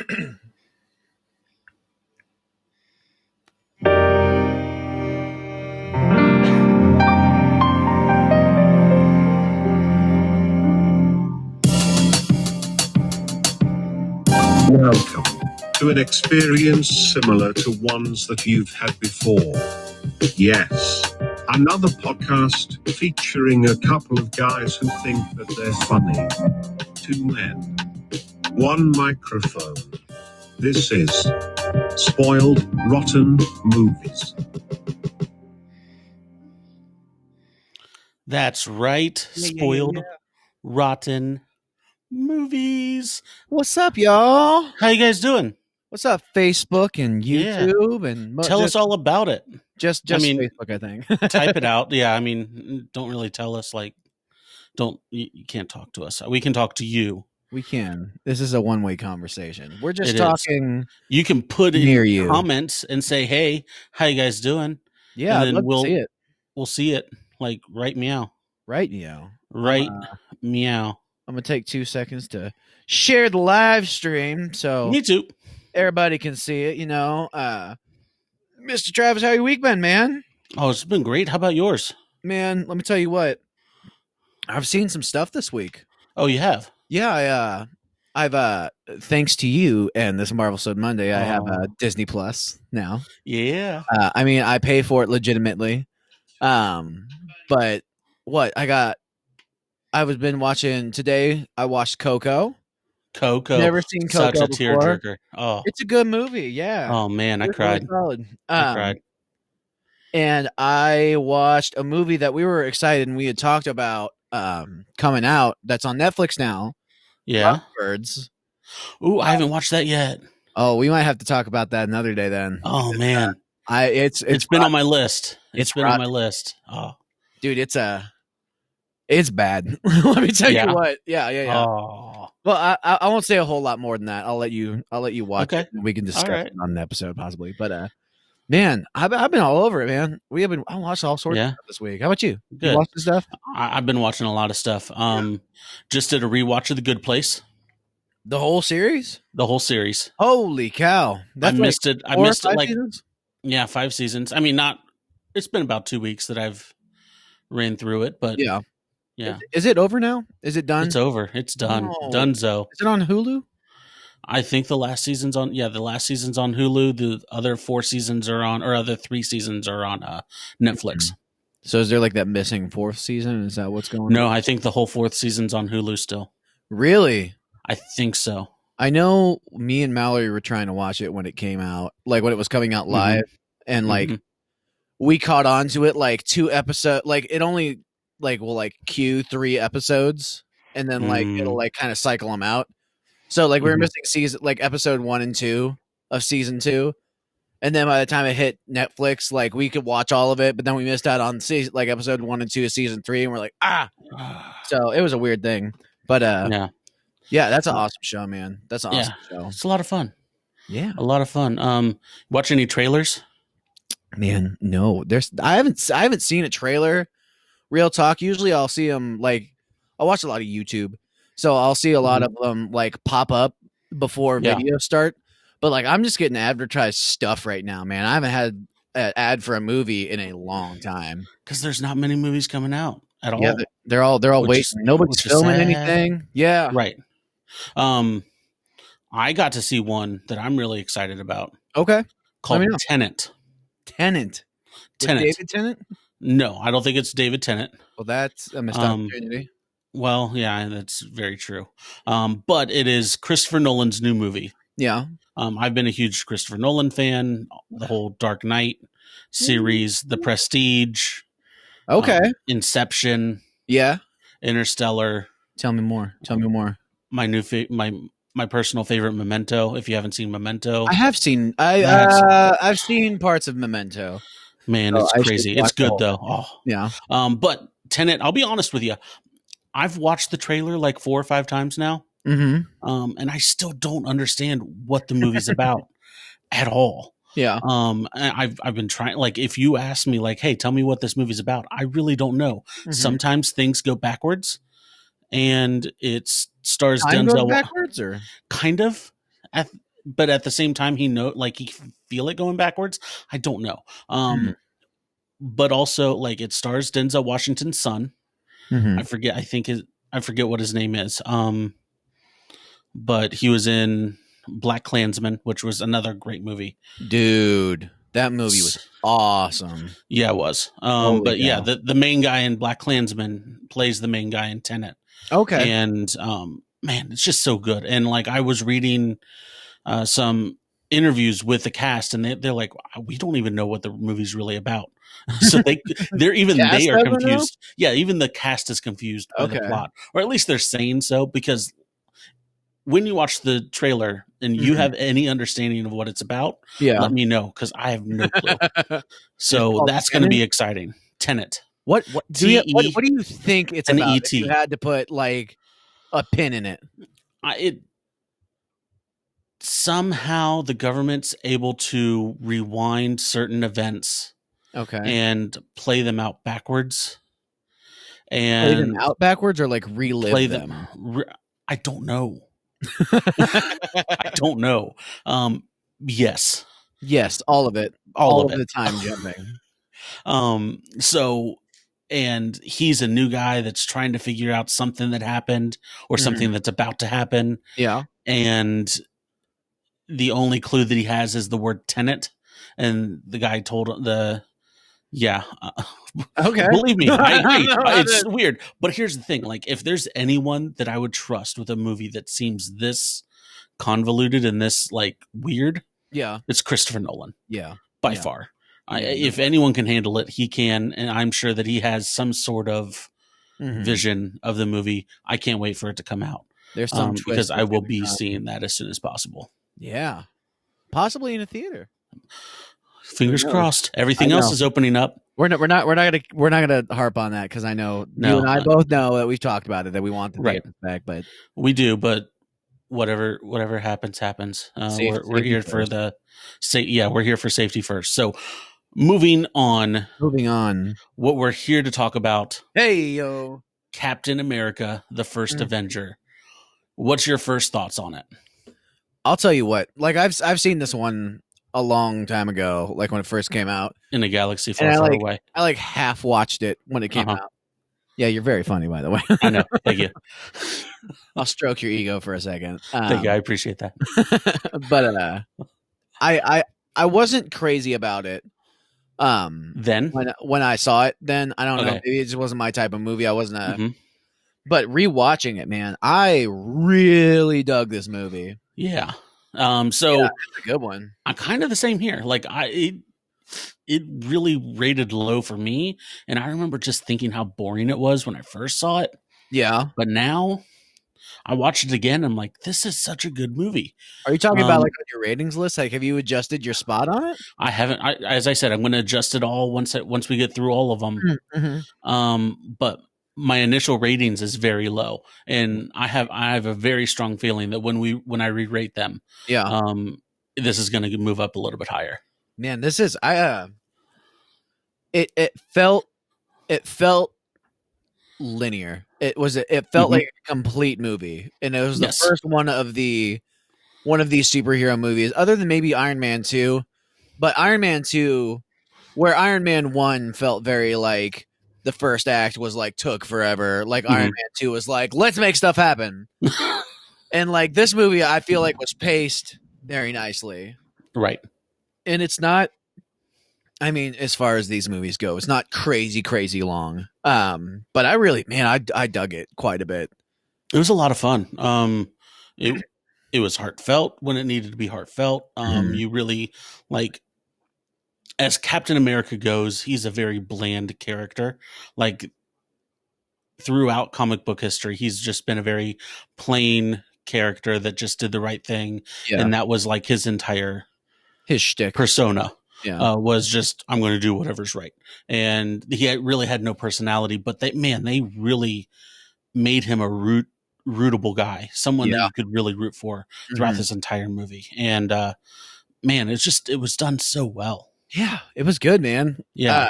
Welcome to an experience similar to ones that you've had before. Yes, another podcast featuring a couple of guys who think that they're funny. Two men, one microphone. This is Spoiled Rotten Movies. That's right. Spoiled Rotten Movies. What's up, y'all? How you guys doing? What's up, Facebook and YouTube? And Tell us all about it. Just Facebook, I think. Type it out. Yeah, I mean, don't really tell us. Like, you can't talk to us. We can talk to you. We can. This is a one-way conversation. We're just talking. You can put in near you comments and say, "Hey, how you guys doing?" Yeah, and then we'll see it. We'll see it. Like, right meow. Right meow. Right meow. I'm gonna take 2 seconds to share the live stream so me too. Everybody can see it. Mr. Travis, how your week been, man? Oh, it's been great. How about yours, man? Let me tell you what. I've seen some stuff this week. Oh, you have? Yeah, I've thanks to you and this Marvelsode Monday, I have Disney Plus now. Yeah. I mean, I pay for it legitimately. But what I've been watching today. I watched Coco. Never seen Coco Such a before. tearjerker. Oh, it's a good movie. Yeah. Oh man, I cried. Really I cried. And I watched a movie that we were excited and we had talked about coming out. That's on Netflix now. Yeah. Birds. Ooh, I haven't watched that yet. Oh, we might have to talk about that another day then. Oh man, it's been on my list. It's been on my list. Oh, dude, it's bad. Let me tell you what. Yeah. Oh. Well, I won't say a whole lot more than that. I'll let you watch it. We can discuss it on an episode possibly. But man, I've been all over it, man. I watched all sorts of stuff this week. How about you? Good. You watched the stuff? I've been watching a lot of stuff. Just did a rewatch of The Good Place. The whole series? The whole series. Holy cow. I missed it. I missed it like seasons? 5 seasons. I mean, it's been about 2 weeks that I've ran through it, but yeah. Is it over now? Is it done? It's over. It's done. Donezo. Is it on Hulu? I think the last season's on Hulu. The other 4 seasons are on, or other 3 seasons are on Netflix. So is there like that missing 4th season? Is that what's going on? No, I think the whole 4th season's on Hulu still. Really? I think so. I know me and Mallory were trying to watch it when it came out, like when it was coming out live, and like we caught on to it like 2 episodes, like it only will queue 3 episodes and then it'll kind of cycle them out. So we were missing season episode 1 and 2 of season 2, and then by the time it hit Netflix, we could watch all of it, but then we missed out on episode 1 and 2 of season 3, and we're like so it was a weird thing, but yeah, that's an awesome show, man. That's an awesome show. It's a lot of fun. Yeah, a lot of fun. Watch any trailers? Man, no. I haven't seen a trailer. Real talk. Usually, I'll see them I watch a lot of YouTube, so I'll see a lot of them pop up before videos start. But I'm just getting advertised stuff right now, man. I haven't had an ad for a movie in a long time because there's not many movies coming out at all. Yeah, they're all waiting. Nobody's filming anything. Yeah, right. I got to see one that I'm really excited about. Okay, called Tenet. Tenet. David Tennant? No, I don't think it's David Tennant. Well, that's a missed opportunity. Well, yeah, that's very true. But it is Christopher Nolan's new movie. Yeah. I've been a huge Christopher Nolan fan. The whole Dark Knight series, The Prestige. Okay. Inception. Yeah. Interstellar. Tell me more. My new my personal favorite, Memento. If you haven't seen Memento, I have seen. I've seen parts of Memento. Man, it's crazy. It's good though. Oh yeah. But Tenet, I'll be honest with you. I've watched the trailer 4 or 5 times now. And I still don't understand what the movie's about at all. Yeah. I've been trying. If you ask me, hey, tell me what this movie's about, I really don't know. Sometimes things go backwards, and it stars Denzel. Backwards, or kind of. but at the same time, he can feel it going backwards. I don't know. But also, like, it stars Denzel Washington's son. I forget what his name is. But he was in Black Klansman, which was another great movie. Dude, that movie was awesome. Yeah, it was. But yeah, the main guy in Black Klansman plays the main guy in Tenet. Okay. And man, it's just so good. And like, I was reading some interviews with the cast, and they're like, we don't even know what the movie's really about. So they are confused. Yeah, even the cast is confused by the plot, or at least they're saying so, because when you watch the trailer and you have any understanding of what it's about, let me know, because I have no clue. So that's going to be exciting. Tenet. What do you think it's about? If you had to put like a pin in it. Somehow the government's able to rewind certain events, and play them out backwards. And play them out backwards, or like relive them. I don't know. I don't know. Yes, all of it, all of the time jumping. So, and he's a new guy that's trying to figure out something that happened, or something that's about to happen. Yeah, and the only clue that he has is the word Tenet, and the guy told okay. Believe me, it's weird. But here's the thing: like, if there's anyone that I would trust with a movie that seems this convoluted and this like weird, it's Christopher Nolan. By far. If anyone can handle it, he can, and I'm sure that he has some sort of vision of the movie. I can't wait for it to come out. There's some because I will be seeing that as soon as possible. Yeah, possibly in a theater. Fingers crossed. Everything else is opening up. We're not gonna harp on that, because I know you and I both know that we've talked about it, that we want the theaters back, but we do. But whatever happens. We're here for we're here for safety first. So moving on. What we're here to talk about. Captain America: The First Avenger. What's your first thoughts on it? I'll tell you what. Like, I've seen this one a long time ago, like when it first came out, in a galaxy far away. I like half watched it when it came out. Yeah, you're very funny, by the way. I know. Thank you. I'll stroke your ego for a second. Thank you. I appreciate that. But I wasn't crazy about it. Then when I saw it, then I don't know. Maybe it just wasn't my type of movie. I wasn't. But rewatching it, man, I really dug this movie. Yeah. It's a good one. I'm kind of the same here. Like, it really rated low for me, and I remember just thinking how boring it was when I first saw it. Yeah. But now I watched it again. I'm like, this is such a good movie. Are you talking about like on your ratings list? Like, have you adjusted your spot on it? I haven't. As I said, I'm going to adjust it all once we get through all of them. But my initial ratings is very low, and I have a very strong feeling that when I re-rate them, this is going to move up a little bit higher. Man, this is it felt linear. It felt like a complete movie, and it was the first one of these superhero movies, other than maybe Iron Man 2. But Iron Man 2, where Iron Man 1 felt very like the first act was like took forever. Like Iron Man 2 was like, let's make stuff happen. And like this movie, I feel like was paced very nicely. Right. And it's not, I mean, as far as these movies go, it's not crazy long. But I really, man, I dug it quite a bit. It was a lot of fun. It was heartfelt when it needed to be heartfelt. You really like, as Captain America goes, he's a very bland character. Like, throughout comic book history, he's just been a very plain character that just did the right thing. Yeah. And that was like his shtick persona. Yeah. Was just, I'm going to do whatever's right. And he really had no personality, but they really made him a rootable guy, someone that you could really root for throughout this entire movie. And man, it was done so well. Yeah, it was good, man. Yeah.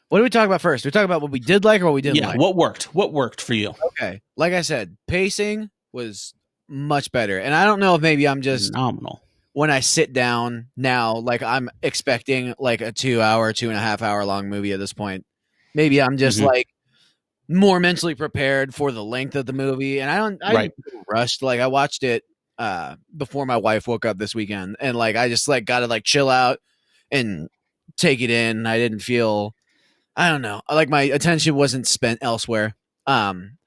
What do we talk about first? We talk about what we did like or what we didn't like? What worked? What worked for you? Okay. Like I said, pacing was much better. And I don't know if maybe I'm just phenomenal. when I sit down now, like I'm expecting like a 2.5 hour long movie at this point. Maybe I'm just like more mentally prepared for the length of the movie, and I didn't feel rushed. Like I watched it before my wife woke up this weekend, and like I just like got to like chill out and take it in. I didn't feel, I don't know, like my attention wasn't spent elsewhere. And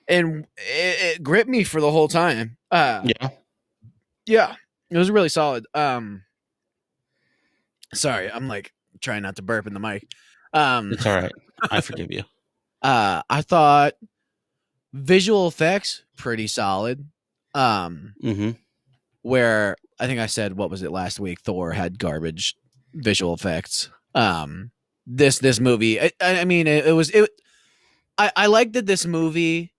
it gripped me for the whole time. Yeah, it was really solid. Sorry, I'm like trying not to burp in the mic. It's all right. I forgive you. I thought visual effects pretty solid. Where I think I said, what was it last week? Thor had garbage visual effects. This movie, I mean, it was. I liked that this movie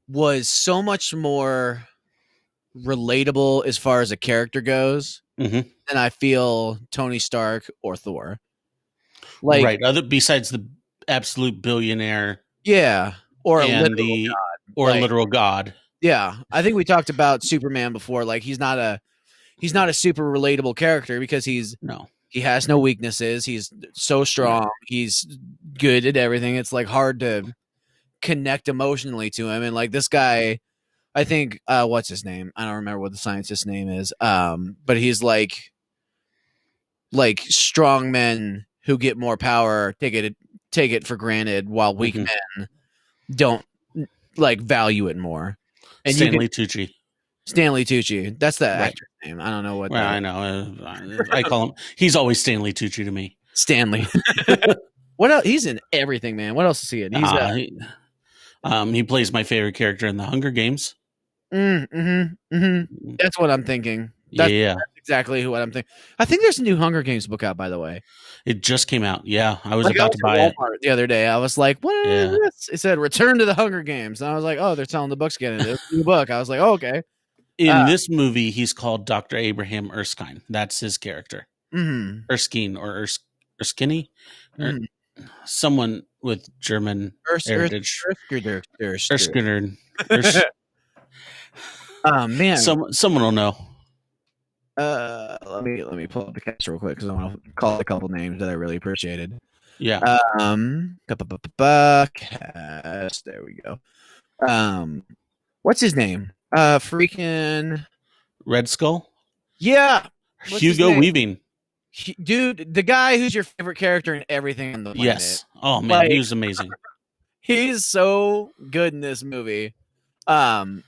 was so much more relatable as far as a character goes than I feel Tony Stark or Thor. Like, right. Besides the absolute billionaire, or a literal god. Yeah, I think we talked about Superman before. Like, he's not a super relatable character because he has no weaknesses. He's so strong. He's good at everything. It's like hard to connect emotionally to him. And like this guy, I think, what's his name? I don't remember what the scientist's name is. But he's like strong men who get more power take it for granted, while weak men don't like value it more. And Stanley Tucci. That's the actor's name. I don't know what. Well, I know. I call him. He's always Stanley Tucci to me. Stanley. What else? He's in everything, man. What else is he in? He plays my favorite character in the Hunger Games. That's what I'm thinking. That's exactly what I'm thinking. I think there's a new Hunger Games book out, by the way. It just came out. Yeah, I was about to buy it the other day. I was like, "What is this?" It said "Return to the Hunger Games," and I was like, "Oh, they're selling the books again." It's a new book. I was like, "Oh, okay." In this movie, he's called Dr. Abraham Erskine. That's his character. Erskine or Erskine, someone with German heritage. Erskine. Oh man, someone will know. Let me pull up the cast real quick because I want to call a couple names that I really appreciated. Yeah. Cast. There we go. What's his name? Freaking Red Skull. Yeah. Hugo Weaving. Dude, the guy who's your favorite character in everything on the planet. Yes. Oh man, he was amazing. He's so good in this movie. And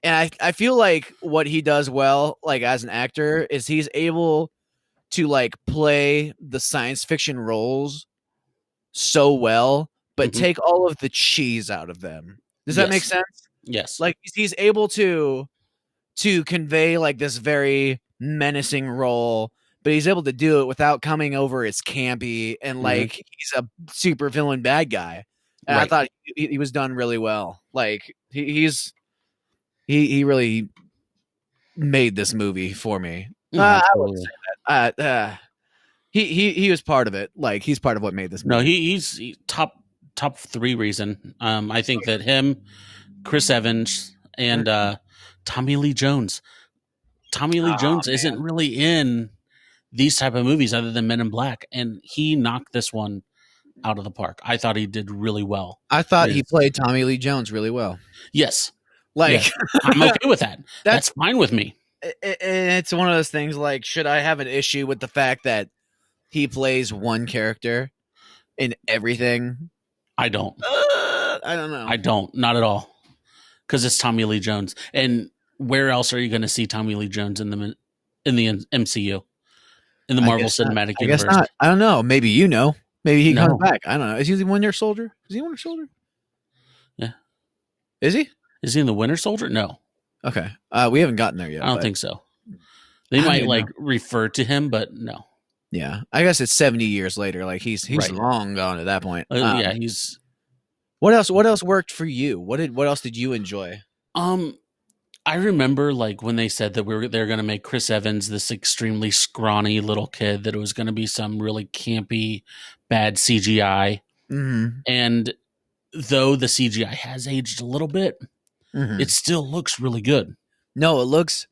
I feel like what he does well, like as an actor, is he's able to like play the science fiction roles so well, but take all of the cheese out of them. Does that make sense? Yes. Like he's able to convey like this very menacing role, but he's able to do it without coming over as campy and like he's a super villain bad guy. And I thought he was done really well. Like he really made this movie for me. I would say that. He was part of it. Like he's part of what made this movie. No, he's top 3 reason. I think that him, Chris Evans, and Tommy Lee Jones. Tommy Lee Jones isn't really in these type of movies other than Men in Black, and he knocked this one out of the park. I thought he did really well. I thought he played Tommy Lee Jones really well. Yes. Like I'm okay with that. That's fine with me. It's one of those things like, should I have an issue with the fact that he plays one character in everything? I don't. I don't know. I don't. Not at all. Because it's Tommy Lee Jones. And where else are you going to see Tommy Lee Jones in the MCU? In the Marvel Cinematic Universe? I guess not. I don't know. Maybe you know. Maybe he comes back. I don't know. Is he the Winter Soldier? Is he Winter Soldier? Yeah. Is he? Is he in the Winter Soldier? No. Okay. We haven't gotten there yet. I don't think so. They might refer to him, but no. Yeah. I guess it's 70 years later. Like he's long gone at that point. Yeah, he's. What else worked for you? What else did you enjoy? I remember like when they said that they're going to make Chris Evans this extremely scrawny little kid, that it was going to be some really campy, bad CGI. And though the CGI has aged a little bit, it still looks really good. No, it looks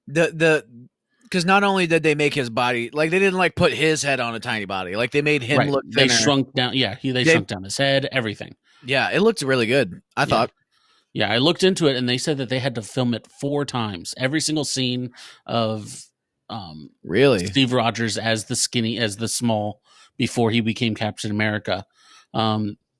because not only did they make his body, like they didn't like put his head on a tiny body, like they made him look thinner. They shrunk down. Yeah, they shrunk down his head, everything. Yeah, it looked really good. I thought. Yeah, I looked into it, and they said that they had to film it 4 times. Every single scene of really Steve Rogers as the small before he became Captain America.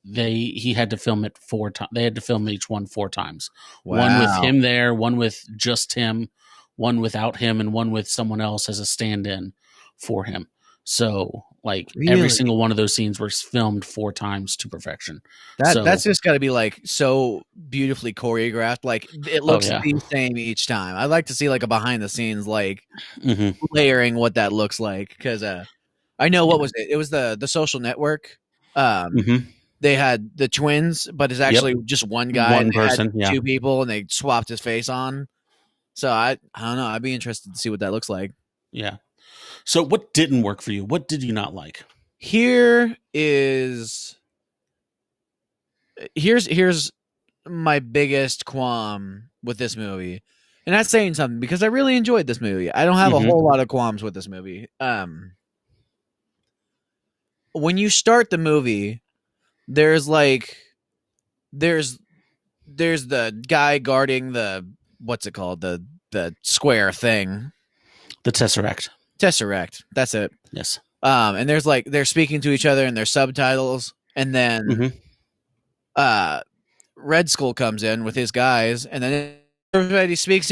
He had to film it 4 times. They had to film each one 4 times. Wow. One with him there, one with just him, one without him, and one with someone else as a stand-in for him. So, like, every single one of those scenes was filmed 4 times to perfection. That's just got to be like so beautifully choreographed. Like it looks the same each time. I'd like to see like a behind the scenes, like layering what that looks like. Because I know what was it? It was the Social Network. They had the twins, but it's actually just one guy, one person, 2 people, and they swapped his face on. So I don't know. I'd be interested to see what that looks like. Yeah. So what didn't work for you? What did you not like? Here's my biggest qualm with this movie. And that's saying something because I really enjoyed this movie. I don't have a whole lot of qualms with this movie. When you start the movie, there's the guy guarding the what's it called? The square thing. The Tesseract. That's it. Yes. And there's like they're speaking to each other and there's subtitles, and then Red Skull comes in with his guys, and then everybody speaks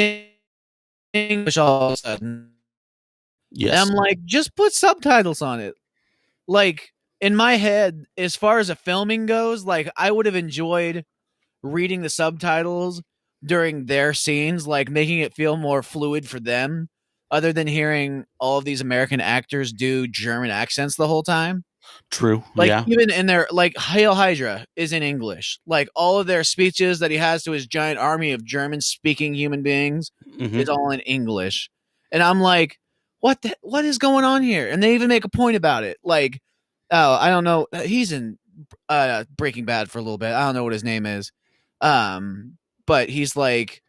English all of a sudden. Yes. And I'm like, just put subtitles on it. Like in my head, as far as the filming goes, like I would have enjoyed reading the subtitles during their scenes, like making it feel more fluid for them, other than hearing all of these American actors do German accents the whole time. True. Like even in their like Hail Hydra is in English. Like all of their speeches that he has to his giant army of German speaking human beings is all in English. And I'm like, what is going on here? And they even make a point about it. Like, oh, I don't know. He's in Breaking Bad for a little bit. I don't know what his name is. But he's like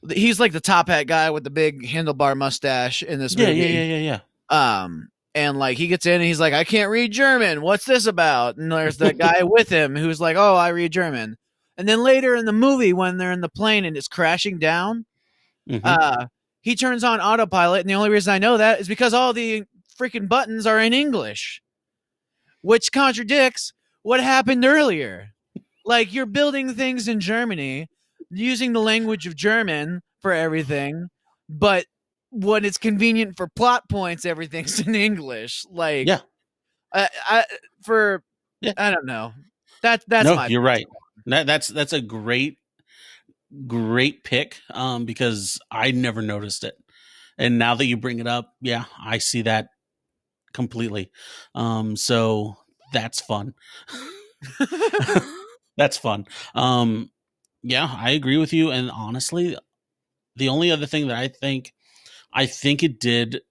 the top hat guy with the big handlebar mustache in this movie. Yeah. And like he gets in and he's like, I can't read German. What's this about? And there's that guy with him who's like, oh, I read German. And then later in the movie, when they're in the plane and it's crashing down, he turns on autopilot. And the only reason I know that is because all the freaking buttons are in English, which contradicts what happened earlier. Like you're building things in Germany using the language of German for everything, but when it's convenient for plot points, everything's in English. Like, I don't know. That's my. You're right. That's a great pick. Because I never noticed it, and now that you bring it up, I see that completely. So that's fun. That's fun. I agree with you. And honestly, the only other thing that I think it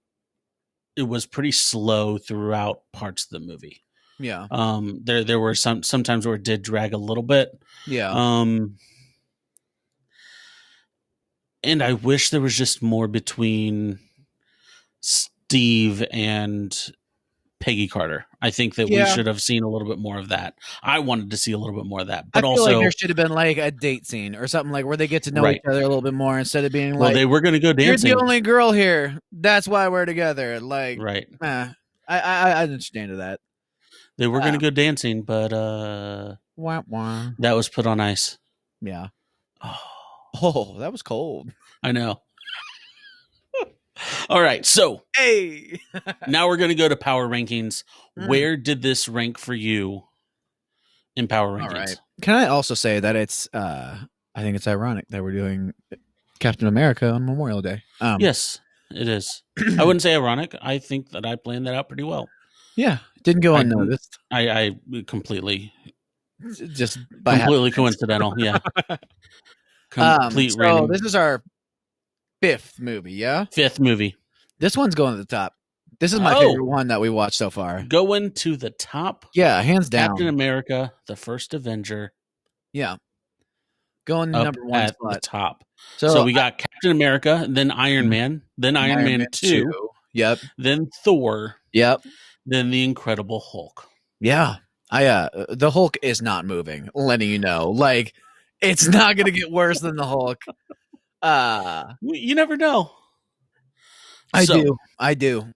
was pretty slow throughout parts of the movie. Yeah. There were sometimes where it did drag a little bit. Yeah. And I wish there was just more between Steve and Peggy Carter. I think that we should have seen a little bit more of that. I wanted to see a little bit more of that, but I feel like there should have been like a date scene or something like where they get to know each other a little bit more instead of being like, they were going to go dancing. You're the only girl here. That's why we're together. Like, right. I understand that. They were going to go dancing, but that was put on ice. Yeah. Oh, that was cold. I know. All right, so hey, now we're going to go to power rankings. Where did this rank for you in power rankings? All right. Can I also say that it's I think it's ironic that we're doing Captain America on Memorial Day. Yes, it is. I wouldn't say ironic. I think that I planned that out pretty well. Yeah, didn't go unnoticed. I completely just by completely coincidental. Yeah. So this is our 5th movie, yeah? 5th movie. This one's going to the top. This is my favorite one that we watched so far. Going to the top? Yeah, hands down. Captain America, the First Avenger. Yeah. Going to number 1 at spot. the top. So we got Captain America, then Iron Man, then Iron Man 2, Yep. then Thor, Yep. then the Incredible Hulk. Yeah. The Hulk is not moving, letting you know. Like, it's not going to get worse than the Hulk. You never know. I do.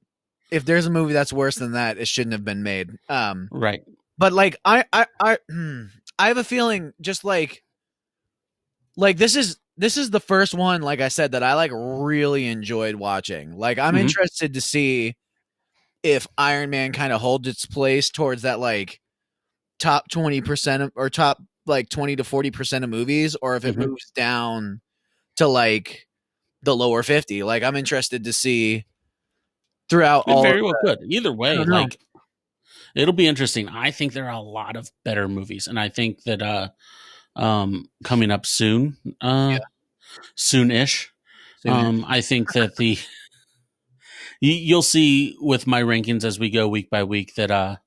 If there's a movie that's worse than that, it shouldn't have been made. Right. But like I have a feeling just like this is the first one, like I said, that I like really enjoyed watching. Like I'm interested to see if Iron Man kind of holds its place towards that like top 20% or top like 20 to 40% of movies, or if it moves down to like the lower 50. Like I'm interested to see throughout It all very well could. Either way, know. like it'll be interesting. I think there are a lot of better movies, and I think that coming up soon, soon-ish. I think that you'll see with my rankings as we go week by week that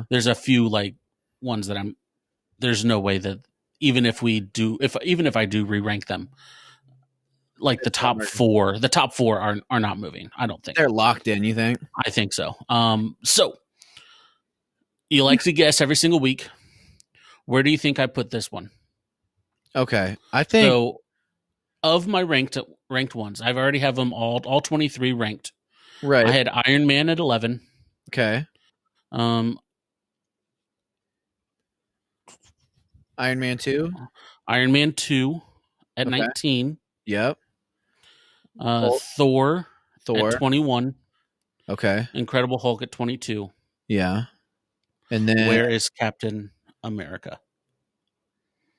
there's a few like ones that there's no way that even if I do re-rank them, like the top four are not moving. I don't think they're locked in. You think? I think so. So you like to guess every single week. Where do you think I put this one? Okay, I think so. Of my ranked ones, I've already have them all 23 ranked. Right. I had Iron Man at 11. Okay. Iron Man 2. Iron Man 2 at 19. Yep. Thor at 21. Okay. Incredible Hulk at 22. Yeah. And then where is Captain America?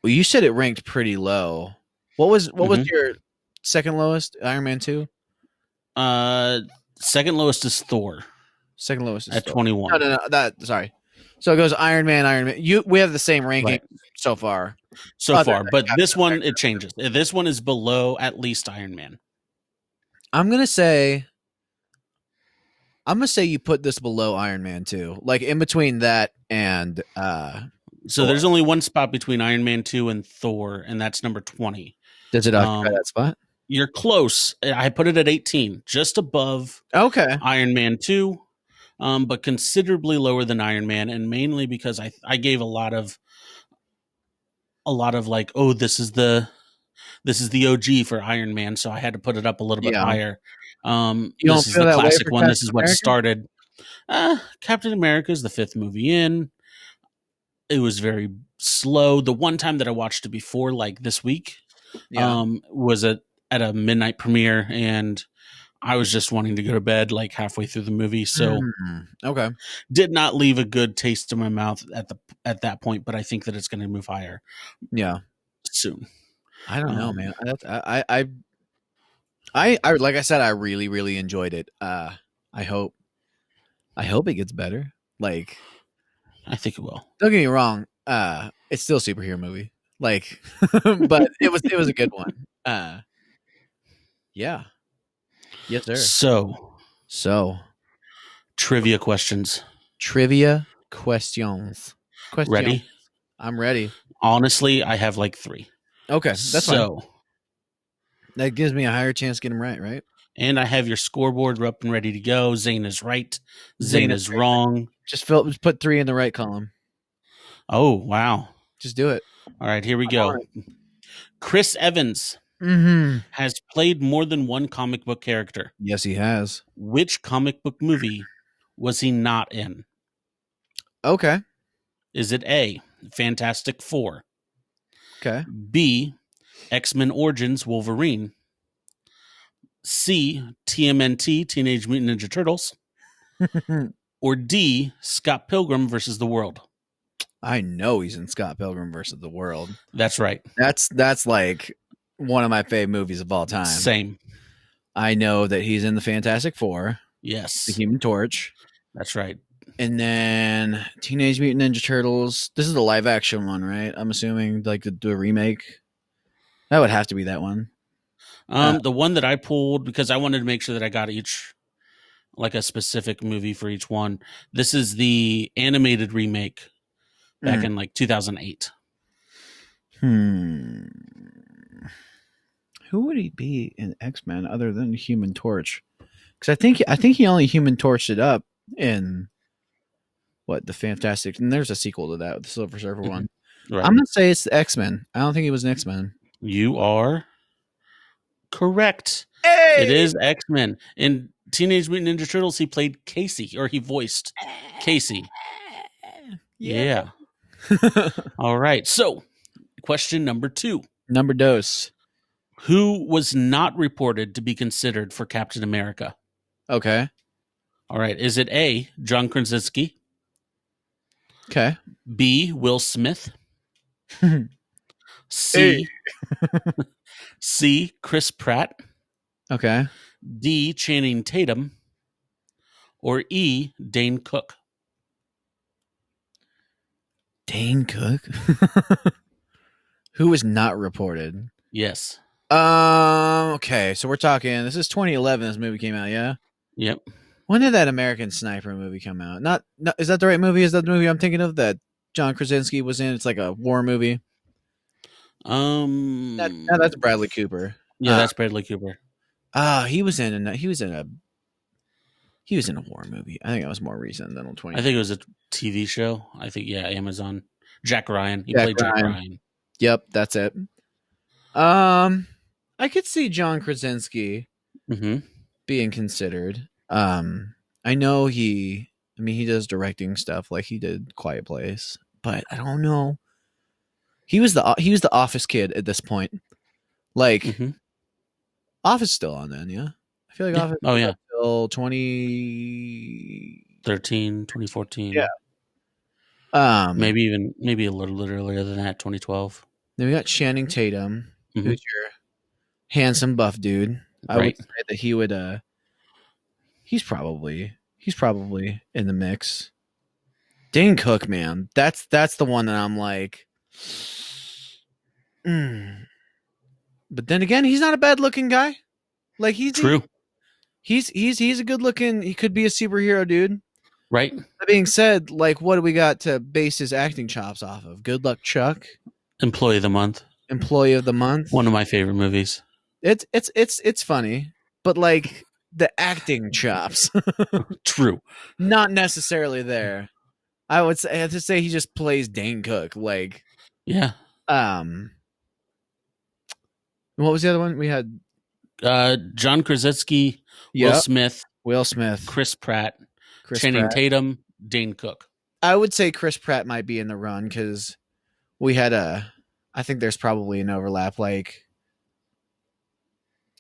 Well, you said it ranked pretty low. What was your second lowest? Iron Man 2? Second lowest is Thor. Second lowest is at Thor. 21. No, sorry. So it goes Iron Man. We have the same ranking so far. But this one it changes. This one is below at least Iron Man. I'm gonna say you put this below Iron Man 2, like in between that and So Thor. There's only one spot between Iron Man 2 and Thor, and that's number 20. Does it occupy that spot? You're close. I put it at 18, just above Iron Man 2, but considerably lower than Iron Man, and mainly because I gave a lot of like, oh, this is the OG for Iron Man, so I had to put it up a little bit higher. This is the classic one. This is what started. Captain America is the 5th movie in. It was very slow. The one time that I watched it before, like this week, was at a midnight premiere, and I was just wanting to go to bed like halfway through the movie. So did not leave a good taste in my mouth at that point, but I think that it's going to move higher. Yeah. Soon. I don't know, man. I like I said, I really, really enjoyed it. I hope it gets better. Like, I think it will. Don't get me wrong. It's still a superhero movie. Like, but it was a good one. Yeah. Yes, sir. So trivia questions. Ready? I'm ready. Honestly, I have like 3. Okay, that's fine. That gives me a higher chance to get them right? And I have your scoreboard up and ready to go. Zane is right. Zane is wrong. Just put 3 in the right column. Oh, wow. Just do it. All right, here we go. Right. Chris Evans has played more than one comic book character. Yes, he has. Which comic book movie was he not in? Okay. Is it A, Fantastic Four? Okay. B, X-Men Origins Wolverine? C, TMNT, Teenage Mutant Ninja Turtles? Or D, Scott Pilgrim versus the World? I know he's in Scott Pilgrim versus the World. That's right. That's like one of my favorite movies of all time. Same. I know that he's in the Fantastic Four. Yes. The Human Torch. That's right. And then Teenage Mutant Ninja Turtles. This is the live action one, right? I'm assuming like the remake. That would have to be that one. The one that I pulled because I wanted to make sure that I got each like a specific movie for each one. This is the animated remake back in like 2008. Who would he be in X-Men other than Human Torch? Because I think he only Human Torched it up in the Fantastic. And there's a sequel to that, the Silver Surfer one. Right. I'm gonna say it's the X-Men. I don't think he was an X-Men. You are correct. Hey! It is X-Men. In Teenage Mutant Ninja Turtles, he played Casey, or he voiced Casey. Yeah. All right. So, question number 2. Number dos. Who was not reported to be considered for Captain America? Okay. All right. Is it A, John Krasinski? Okay. B, Will Smith? C, C, Chris Pratt? Okay. D, Channing Tatum? Or E, Dane Cook? Dane Cook? Who was not reported? Yes. Okay, so we're talking. This is 2011. This movie came out. Yeah. Yep. When did that American Sniper movie come out? Not is that the right movie? Is that the movie I'm thinking of that John Krasinski was in? It's like a war movie. That's Bradley Cooper. Yeah, that's Bradley Cooper. He was in a war movie. I think that was more recent than 20. I think it was a TV show. I think Amazon. Jack Ryan. He played Jack Ryan. Yep, that's it. I could see John Krasinski being considered. I know he does directing stuff like he did Quiet Place, but I don't know. He was the Office kid at this point. Like Office still on then, yeah. I feel like Office until 2013, 2014. Yeah. Maybe a little bit earlier than that, 2012. Then we got Channing Tatum, who's your handsome buff dude. I would say that he would he's probably in the mix. Dane Cook, man. That's the one that I'm like But then again, he's not a bad looking guy. Like he's true. He's a good looking. He could be a superhero dude. Right. That being said, like, what do we got to base his acting chops off of? Good Luck Chuck, Employee of the Month. Employee of the Month. One of my favorite movies. It's funny, but like the acting chops, true, not necessarily there. I have to say he just plays Dane Cook. Like, yeah. What was the other one we had? John Krasinski, Will Smith, Chris Pratt, Channing Tatum, Dane Cook. I would say Chris Pratt might be in the run because we had I think there's probably an overlap. Like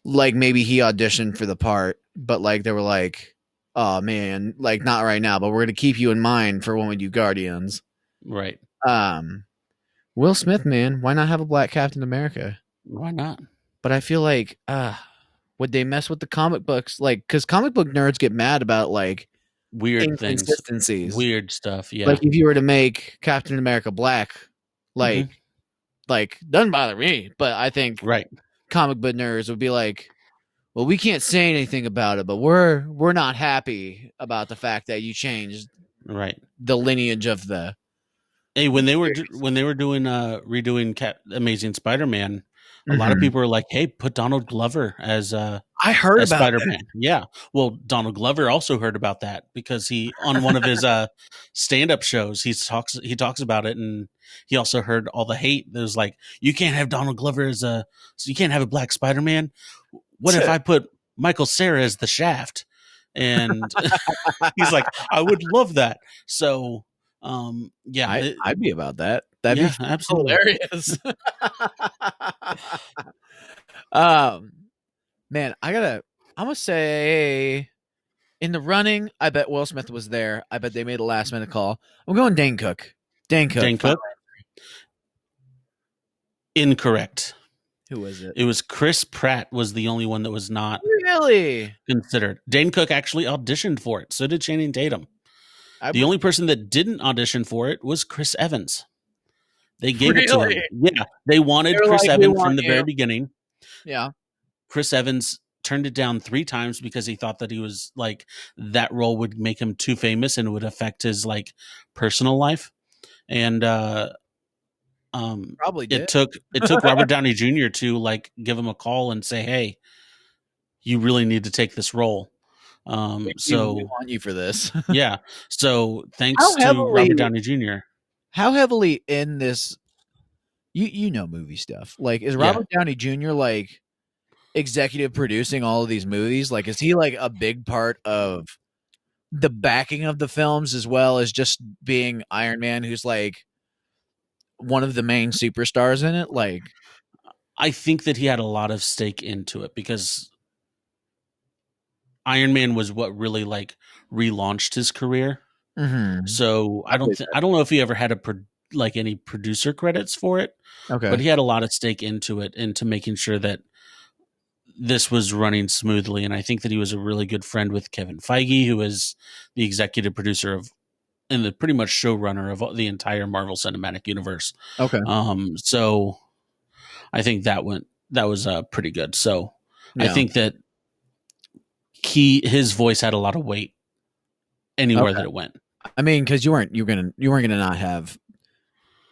maybe he auditioned for the part, but like they were like, oh man, like not right now, but we're gonna keep you in mind for when we do Guardians. Right. Will Smith, man, why not have a black Captain America? Why not? But I feel like would they mess with the comic books? Like, because comic book nerds get mad about like weird inconsistencies, weird stuff. Yeah. Like if you were to make Captain America black, like doesn't bother me, but I think comic book nerds would be like, well, we can't say anything about it, but we're not happy about the fact that you changed the lineage of the. Hey, when they were doing redoing Amazing Spider-Man, a lot of people were like, "Hey, put Donald Glover as I heard as about Spider-Man." that. Yeah, well, Donald Glover also heard about that because he on one of his stand-up shows he talks about it, and he also heard all the hate. There's like, you can't have Donald Glover you can't have a black Spider-Man. What if I put Michael Cera as the Shaft? And he's like, I would love that. So. I'd be about that. That'd be absolutely hilarious. Man, I'm gonna say in the running, I bet Will Smith was there. I bet they made a last minute call. I'm going Dane Cook. Dane Cook. Incorrect. Who was it? It was Chris Pratt was the only one that was not really considered. Dane Cook actually auditioned for it. So did Channing Tatum. The only person that didn't audition for it was Chris Evans. They gave it to him. Yeah, they wanted Chris Evans from the very beginning. Yeah. Chris Evans turned it down 3 times because he thought that he was like that role would make him too famous and would affect his like personal life. And Probably did. It took Robert Downey Jr. to like give him a call and say, "Hey, you really need to take this role." We So want you for this. yeah. So thanks How to heavily- Robert Downey Jr. How heavily in this? You know movie stuff. Like, is Robert Downey Jr. like executive producing all of these movies? Like, is he like a big part of the backing of the films as well as just being Iron Man, who's like one of the main superstars in it? Like, I think that he had a lot of stake into it because Iron Man was what really like relaunched his career. So I don't know if he ever had like any producer credits for it. Okay, but he had a lot of stake into it, into making sure that this was running smoothly. And I think that he was a really good friend with Kevin Feige, who is the executive producer of and the pretty much showrunner of the entire Marvel Cinematic Universe. Okay. So I think that was pretty good. So I think that his voice had a lot of weight anywhere that it went. I mean, because you weren't gonna not have.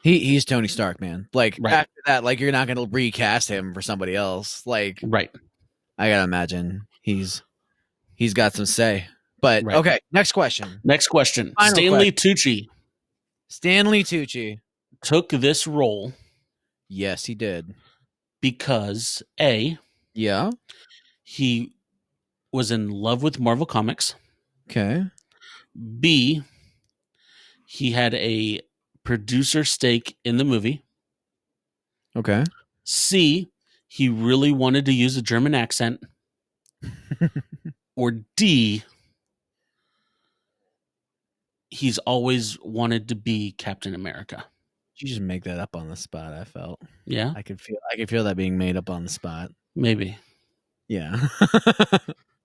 He's Tony Stark, man. Like after that, like you're not gonna recast him for somebody else. Like, right. I gotta imagine he's got some say. But okay, next question. Stanley Tucci. Stanley Tucci took this role. Yes, he did. Because A, he was in love with Marvel Comics. Okay. B, he had a producer stake in the movie. Okay. C, he really wanted to use a German accent. Or D, he's always wanted to be Captain America. You just make that up on the spot. I felt. Yeah. I could feel that being made up on the spot. Maybe. Yeah.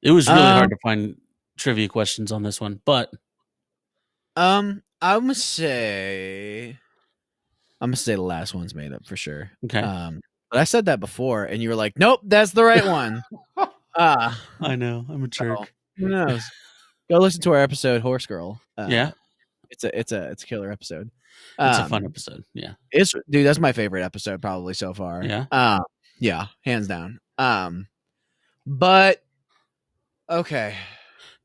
It was really hard to find trivia questions on this one, but I'm gonna say the last one's made up for sure. Okay. But I said that before, and you were like, "Nope, that's the right one." I know, I'm a jerk. Who knows? Go listen to our episode, Horse Girl. Yeah, it's a killer episode. It's a fun episode. Yeah, dude, that's my favorite episode probably so far. Yeah, yeah, hands down. But okay,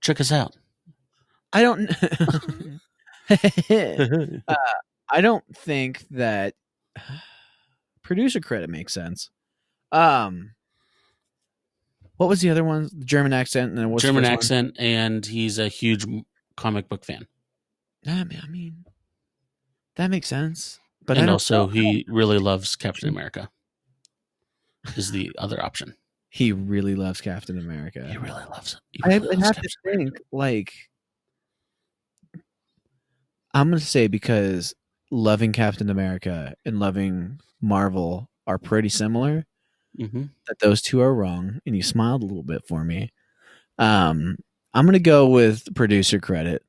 check us out. I don't. I don't think that producer credit makes sense. What was the other one? The German accent, and then what's German accent, and he's a huge comic book fan. I mean, that makes sense. But and also, he really loves Captain America. Is the other option? He really loves Captain America. He really loves it. I have to think like. I'm going to say because loving Captain America and loving Marvel are pretty similar, that those two are wrong, and you smiled a little bit for me. I'm going to go with producer credit.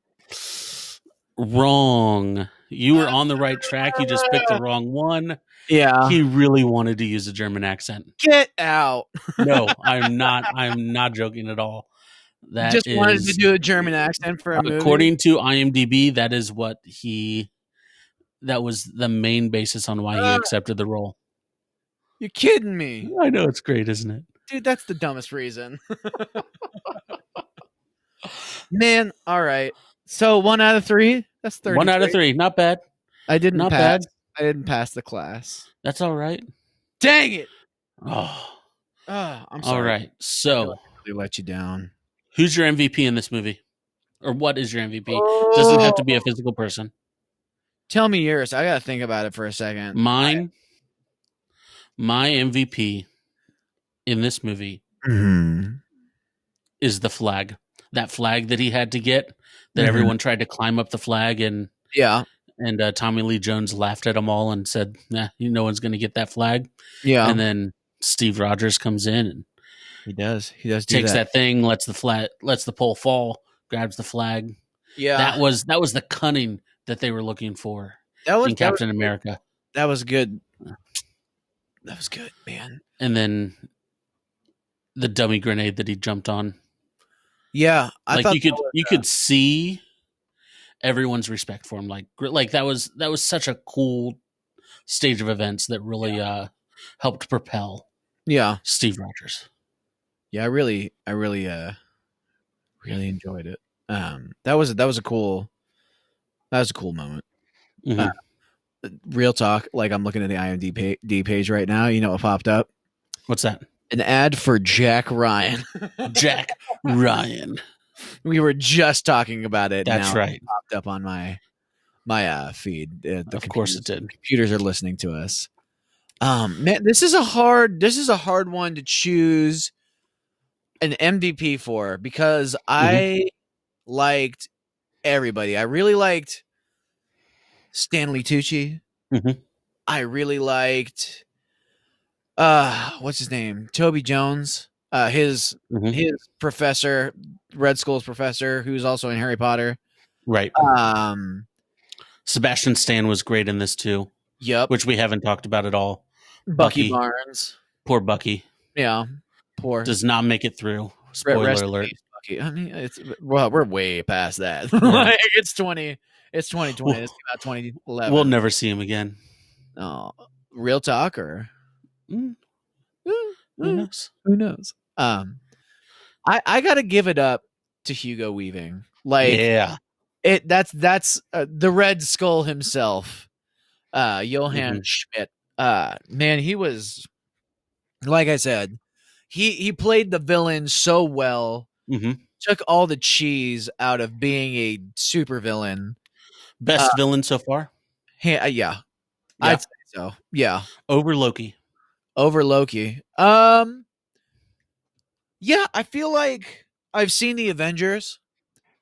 Wrong. You were on the right track. You just picked the wrong one. Yeah. He really wanted to use a German accent. Get out. No, I'm not joking at all. That just wanted to do a German accent for a movie. According to IMDb, that is what that was the main basis on why he accepted the role. You're kidding me. I know, it's great, isn't it? Dude, that's the dumbest reason. Man, all right. So 1 out of 3? That's 30. 1 out of 3. Not bad. I didn't Not pass. bad. I didn't pass the class. That's all right. Dang it. Oh, I'm sorry. All right. So, I really let you down. Who's your MVP in this movie? Or what is your MVP? Doesn't have to be a physical person. Tell me yours. I got to think about it for a second. My MVP in this movie is the flag. That flag that he had to get, that everyone tried to climb up the flag, and Tommy Lee Jones laughed at them all and said, "Nah, no one's going to get that flag." Yeah, and then Steve Rogers comes in and he does takes that thing, lets the pole fall, grabs the flag. Yeah, that was the cunning that they were looking for. In Captain America. That was good. That was good, man. And then the dummy grenade that he jumped on. Yeah, I thought you could see everyone's respect for him. Like that was such a cool, stage of events that really helped propel Steve Rogers. Yeah, I really enjoyed it. That was a cool moment. Mhm. Real talk, like I'm looking at the IMDb page right now. You know what popped up? What's that? An ad for Jack Ryan. Jack Ryan. We were just talking about it. That's now right. It popped up on my feed. Of course it did. Computers are listening to us. Man, this is a hard one to choose an MVP for, because I liked everybody. I really liked Stanley Tucci. Mhm. I really liked what's his name? Toby Jones. His professor, Red Skull's professor, who's also in Harry Potter. Right. Sebastian Stan was great in this too. Yep. Which we haven't talked about at all. Bucky Barnes. Poor Bucky. Yeah. Poor. Does not make it through. Spoiler alert. Bucky. I mean, we're way past that. Like, it's 2020. It's about 2011. We'll never see him again. Oh, real talk, or who knows? Who knows? I gotta give it up to Hugo Weaving. Like, yeah, that's the Red Skull himself, Johann Schmidt. Man, he was, like I said, he played the villain so well. Took all the cheese out of being a super villain. Best villain so far? Yeah. I'd say so. Yeah. Over Loki. Yeah, I feel like I've seen the Avengers,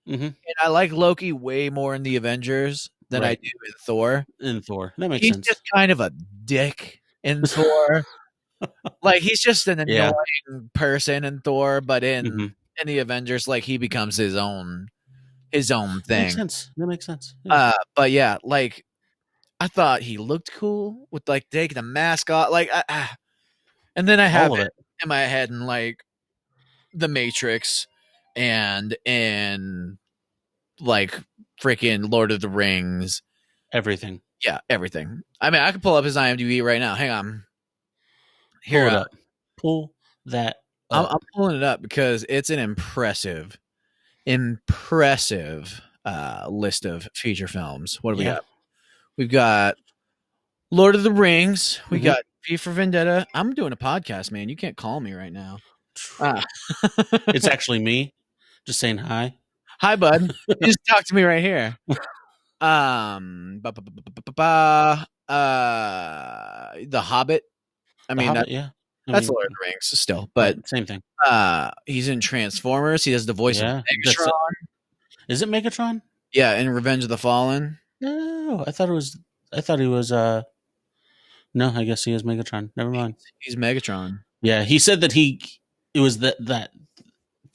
and I like Loki way more in the Avengers than I do in Thor. That makes sense. He's just kind of a dick in Thor. Like, he's just an annoying person in Thor, but in the Avengers, like, he becomes his own thing. That makes sense. Yeah. But yeah, like, I thought he looked cool with, like, taking the mask off, like, and then I have it in my head in, like, The Matrix and in, like, freaking Lord of the Rings. Everything. Yeah, everything. I mean, I can pull up his IMDb right now. Hang on. Here, pull that up. I'm pulling it up because it's an impressive list of feature films. What do we got? We've got Lord of the Rings. We got V for Vendetta. I'm doing a podcast, man. You can't call me right now. It's actually me. Just saying hi. Hi, bud. You just talk to me right here. The Hobbit. I mean, that's Lord of the Rings still, but same thing. He's in Transformers. He does the voice of Megatron. Is it Megatron? Yeah, in Revenge of the Fallen. No, I thought he was. No, I guess he is Megatron. Never mind. He's Megatron. Yeah, he said that it was that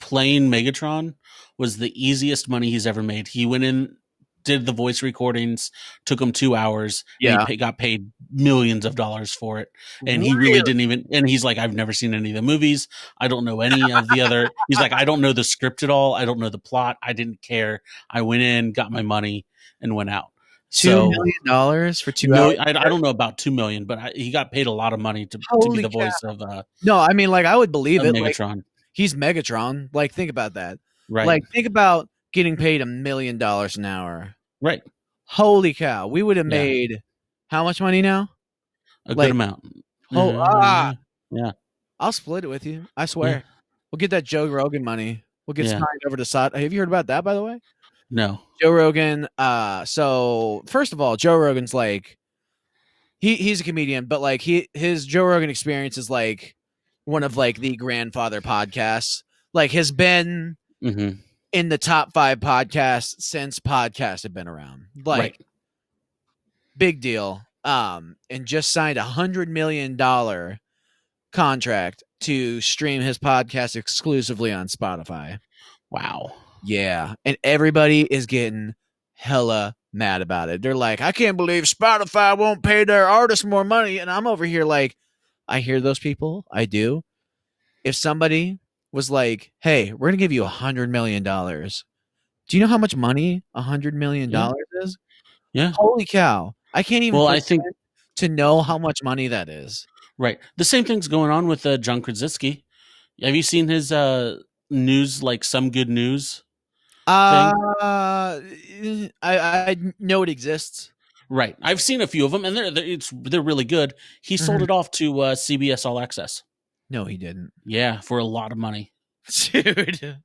playing Megatron was the easiest money he's ever made. He went in, did the voice recordings, took him 2 hours. Yeah, and he got paid millions of dollars for it, and he really didn't even. And he's like, I've never seen any of the movies. I don't know any of the other. He's like, I don't know the script at all. I don't know the plot. I didn't care. I went in, got my money, and went out. $2 million for 2 hours. I don't know about 2 million, but he got paid a lot of money to be the voice of. No, I mean, like, I would believe it. Megatron. Like, he's Megatron. Like, think about that. Right. Like, think about getting paid $1 million an hour. Right. Holy cow! We would have made how much money now? A good amount. Yeah. I'll split it with you. I swear. Yeah. We'll get that Joe Rogan money. We'll get signed over to Sod. Have you heard about that, by the way? No. Joe Rogan. So first of all, Joe Rogan's like, he's a comedian, but like his Joe Rogan experience is like one of like the grandfather podcasts. Like, has been in the top 5 podcasts since podcasts have been around. Like, big deal. And just signed $100 million contract to stream his podcast exclusively on Spotify. Wow. Yeah. And everybody is getting hella mad about it. They're like, I can't believe Spotify won't pay their artists more money. And I'm over here like, I hear those people. I do. If somebody was like, hey, we're going to give you $100 million. Do you know how much money $100 million is? Yeah. Holy cow. I can't even to know how much money that is. Right. The same thing's going on with John Krasinski. Have you seen his news, like Some Good News thing? I know it exists. Right. I've seen a few of them, and they're really good. He sold it off to CBS All Access. No, he didn't. Yeah, for a lot of money. Dude,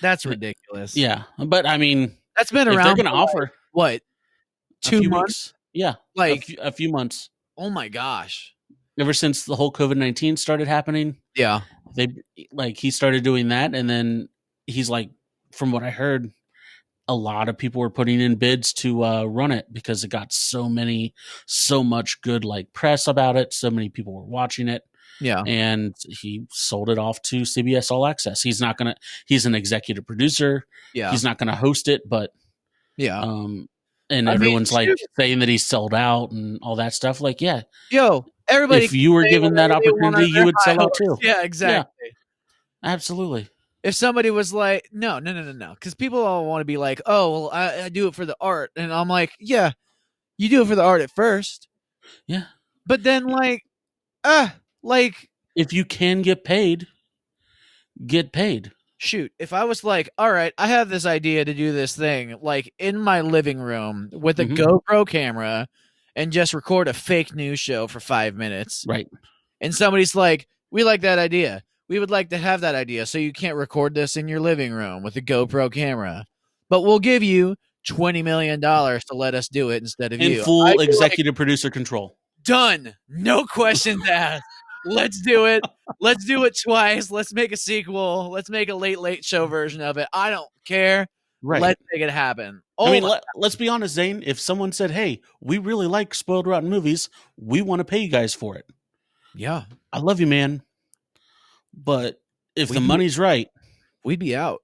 that's ridiculous. Yeah, but I mean, that's been if around. They're going to offer what? 2 months? Weeks? Yeah, like a few months. Oh my gosh! Ever since the whole COVID-19 started happening, yeah, he started doing that, and then he's like, from what I heard, a lot of people were putting in bids to run it because it got so much good like press about it. So many people were watching it. Yeah. And he sold it off to CBS All Access. He's an executive producer. Yeah. He's not gonna host it, but yeah. And everyone's like saying that he's sold out and all that stuff. Like, yeah. Yo, everybody, if you were given that opportunity, you would sell out too. Yeah, exactly. Yeah, absolutely. If somebody was like, no, because people all want to be like, oh, well, I do it for the art. And I'm like, yeah, you do it for the art at first. Yeah. But then like, if you can get paid, get paid. Shoot, if I was like, all right, I have this idea to do this thing, like in my living room with a GoPro camera and just record a fake news show for 5 minutes. Right. And somebody's like, we like that idea. We would like to have that idea. So you can't record this in your living room with a GoPro camera, but we'll give you $20 million to let us do it instead of you. In full executive producer control. Done. No questions asked. Let's do it. Let's do it twice. Let's make a sequel. Let's make a late show version of it. I don't care. Right. Let's make it happen. I mean, let's be honest, Zane. If someone said, hey, we really like Spoiled Rotten Movies, we want to pay you guys for it. Yeah. I love you, man. But if the money's right, we'd be out.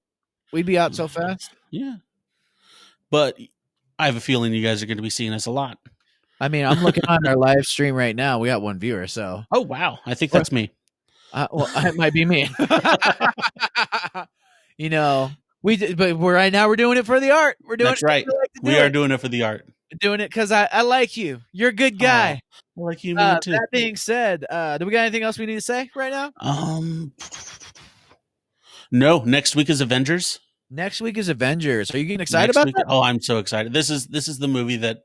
We'd be out so fast. Yeah. But I have a feeling you guys are going to be seeing us a lot. I mean, I'm looking on our live stream right now. We got 1 viewer, so. Oh, wow. I think that's me. Well, it might be me. You know, but right now we're doing it for the art. We're doing that's right. We are doing it for the art. Doing it because I like you. You're a good guy. I like you, man, too. That being said, do we got anything else we need to say right now? No. Next week is Avengers. Next week is Avengers. Are you getting excited about that? Oh, I'm so excited. This is the movie that,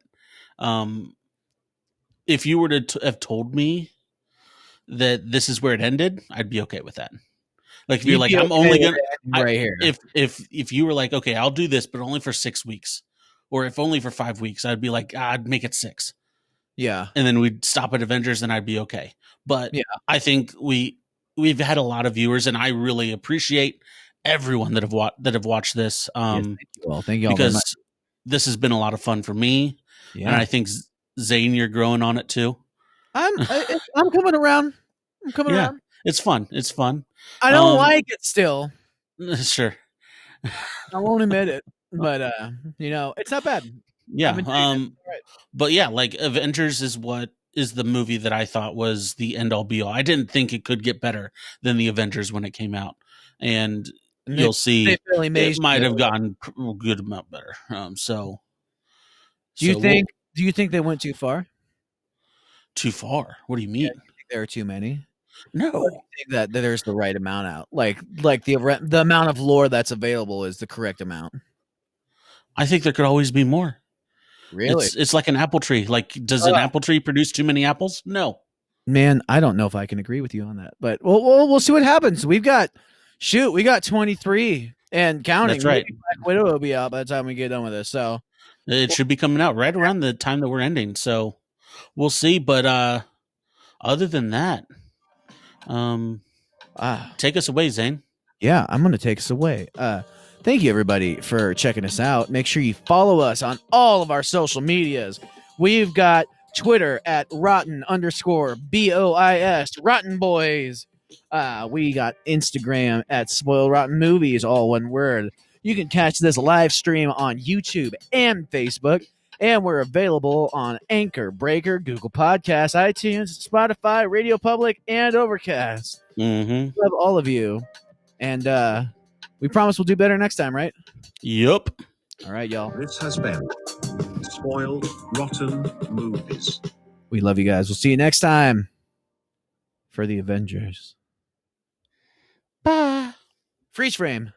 if you were to have told me that this is where it ended, I'd be okay with that. Like if you're like, I'm only gonna right here. If you were like, okay, I'll do this, but only for 6 weeks, or if only for 5 weeks, I'd be like, I'd make it 6. Yeah, and then we'd stop at Avengers, and I'd be okay. But yeah, I think we've had a lot of viewers, and I really appreciate everyone that have watched this. Thank you all because this has been a lot of fun for me, and I think Zane, you're growing on it too. I'm coming around. I'm coming around. It's fun. It's fun. I don't like it still. Sure. I won't admit it, but it's not bad. Yeah. But yeah, like Avengers is the movie that I thought was the end all be all. I didn't think it could get better than the Avengers when it came out, and you'll see it might have gotten a good amount better. Do you think they went too far? Too far? What do you mean? Yeah, do you think there are too many? No, I think that there's the right amount out. Like the amount of lore that's available is the correct amount. I think there could always be more. Really? It's like an apple tree. Like, does an apple tree produce too many apples? No. Man, I don't know if I can agree with you on that, but we'll see what happens. We got 23 and counting. That's right. Black Widow will be out by the time we get done with this. So it should be coming out right around the time that we're ending. So we'll see. But other than that, take us away, Zane. Yeah, I'm going to take us away. Thank you, everybody, for checking us out. Make sure you follow us on all of our social medias. We've got Twitter at rotten_BOIS, Rotten Boys. We got Instagram at Spoiled Rotten Movies, all one word. You can catch this live stream on YouTube and Facebook, and we're available on Anchor, Breaker, Google Podcasts, iTunes, Spotify, Radio Public, and Overcast. Mm-hmm. Love all of you. And we promise we'll do better next time, right? Yup. All right, y'all. This has been Spoiled Rotten Movies. We love you guys. We'll see you next time for the Avengers. Bye. Freeze frame.